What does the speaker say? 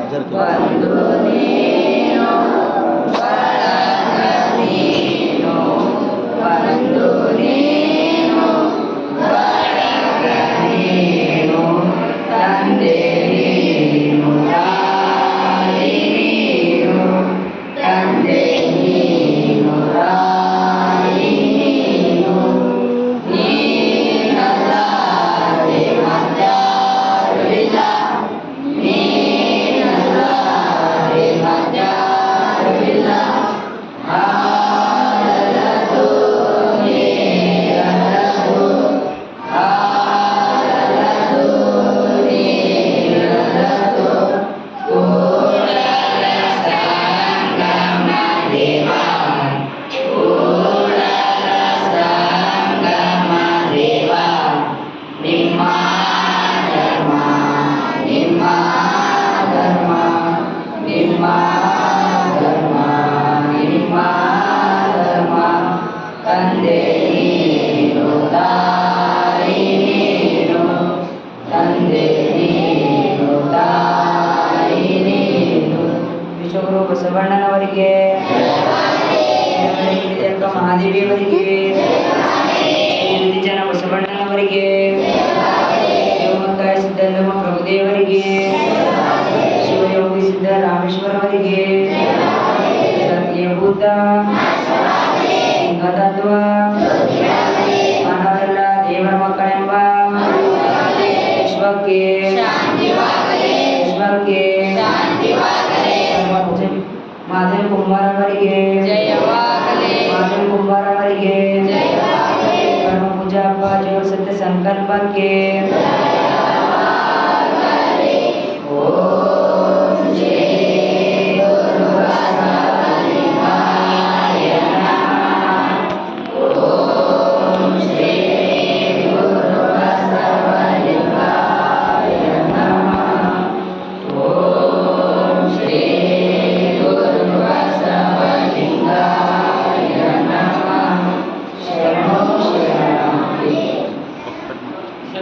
ಬಂದು ನೀನು ಬಳಗ ನೀನು ಬಂದು ನೀನು ಬಳಗ ನೀನು ತಂದೆ ನೀನು ತಾಯಿ ನೀನು ತಂದೆ ನೀನು ತಾಯಿ ನೀನು ನೀನಲ್ಲದೆ ಮತ್ಯಾರು ಇಲ್ಲ ನೀನಲ್ಲದೆ ಮತ್ಯಾರು ಇಲ್ಲ ಹಾಲಲ್ಲದು ನೀರಲ್ಲದು ಹಾಲಲ್ಲದು ನೀರಲ್ಲದು ಕೂಡಲ ಸಂಗಮ ದೇವ ಕೂಡಲ ಸಂಗಮ ದೇವ ನಿಮ್ಮ ಧರ್ಮ ನಿಮ್ಮ ಧರ್ಮ ನಿಮ್ಮ ಧರ್ಮ ನಿಮ್ಮ ಧರ್ಮ ತಂದೆ ನೀನು ತಾಯಿ ನೀನು ತಂದೆ ನೀನು ತಾಯಿ ನೀನು ವಿಶ್ವಗುರು ಬಸವಣ್ಣನವರಿಗೆ ಅಕ್ಕ ಮಹಾದೇವಿಯವರಿಗೆ ಜನ ಬಸವಣ್ಣನವರಿಗೆ ಶಿವಮೊಗ್ಗ ಸಿದ್ಧಲಿಂಗ ಪ್ರಭುದೇವರಿಗೆ ಶಿವಯೋಗಿ ಸಿದ್ದರಾಮೇಶ್ವರವರಿಗೆ ಸತ್ಯಭೂತ ಸಿಂಹತತ್ವ ಮಾನವರೆಲ್ಲ ದೇವರ ಮಕ್ಕಳೆಂಬ ವಿಶ್ವಕ್ಕೆ ವಿಶ್ವಕ್ಕೆ ಮಾದೇವ ಕುಮಾರವರಿಗೆ ಮಾದೇವ ಕುಮಾರವರಿಗೆ ಕರ್ಮ ಪೂಜಾ ಅಪ್ಪ ಜೀವ ಸತ್ಯ ಸಂಕಲ್ಪಕ್ಕೆ